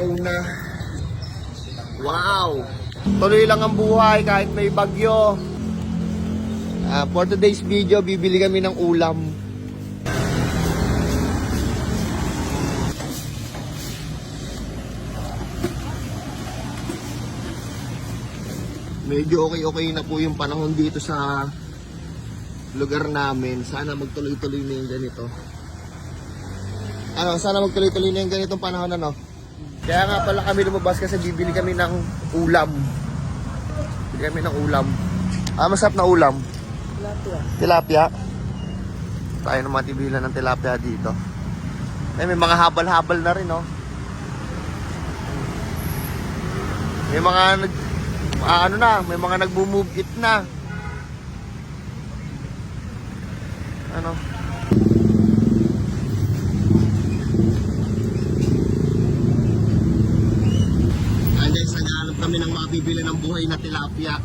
araw na. Wow! Tuloy lang ang buhay kahit may bagyo. For today's video, bibili kami ng ulam. Medyo okay na po yung panahon dito sa lugar namin. Sana magtuloy-tuloy na yung ganito. Sana magtuloy-tuloy na yung ganitong panahon, ano? Kaya nga pala kami lumabas kasi bibili kami ng ulam. Bibili kami ng ulam. Masarap na ulam. Tilapia. Tayo naman tibilan ng tilapia dito. May mga habal-habal na rin, no? May mga may mga nagbo-move it na. Ano? Guys, naghahanap kami ng mabibili ng buhay na tilapia.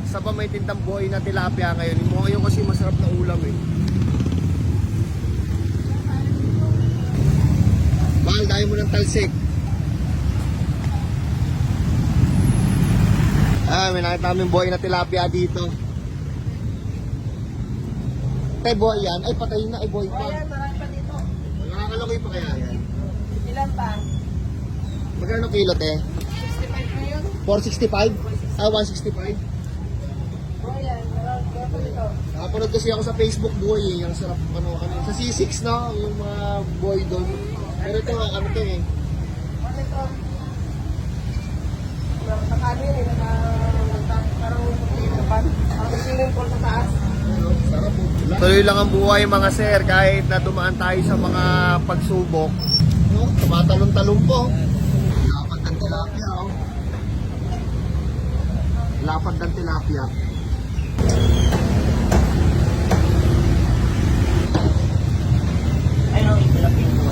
Sa ba may tintang buhay na tilapia ngayon? Yung kasi masarap na ulam eh. Mahal, dahil mo ng talsik. May nakita namin buhay na tilapia dito. Buhay yan? Ay, patay na. Ay, buhay pa. Marami pa dito. Nakakalokoy pa kaya yan? Ilan pa? Magkano kilo, te? 65 na yun. 465? 165? Oh, yan. Marami pa dito. Nakapanood kasi ako sa Facebook buhay eh. Yung sarap sa C6, no? Yung mga buhay doon. Pero ito, ano to eh? Ano ito? Nakanin eh. Parang swimming pool sa taas. Sarap po. Tuloy lang ang buhay mga sir. Kahit na dumaan tayo sa mga pagsubok. No? Tumatalon-talon po. Lapad ng tilapia, oh. Lapad ng tilapia. Ay, no, tilapia po.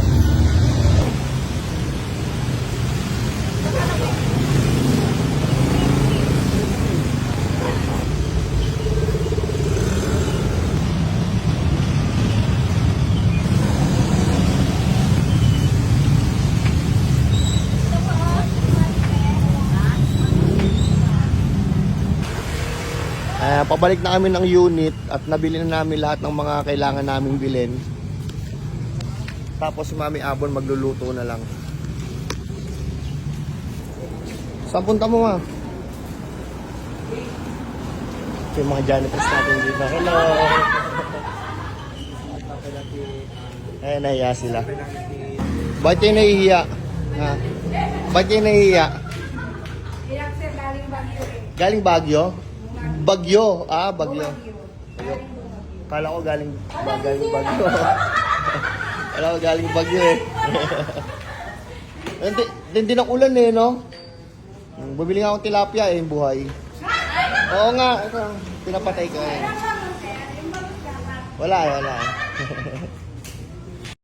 Pabalik na kami ng unit at nabili na namin lahat ng mga kailangan naming bilhin. Tapos si Mami Abon magluluto na lang. Saan punta mo, ma? Ito yung mga janitors natin dito. Hello! Nahiya sila. Bakit kayo nahihiya? Ha? Bakit kayo nahihiya? Galing Baguio? Bagyo. Bagyo. Kala ko galing Bagyo. Kala ko galing Bagyo eh. Hindi ng ulan eh, no? Bumili nga akong tilapia eh, yung buhay. Oo nga, ito, pinapatay ko eh. Wala eh.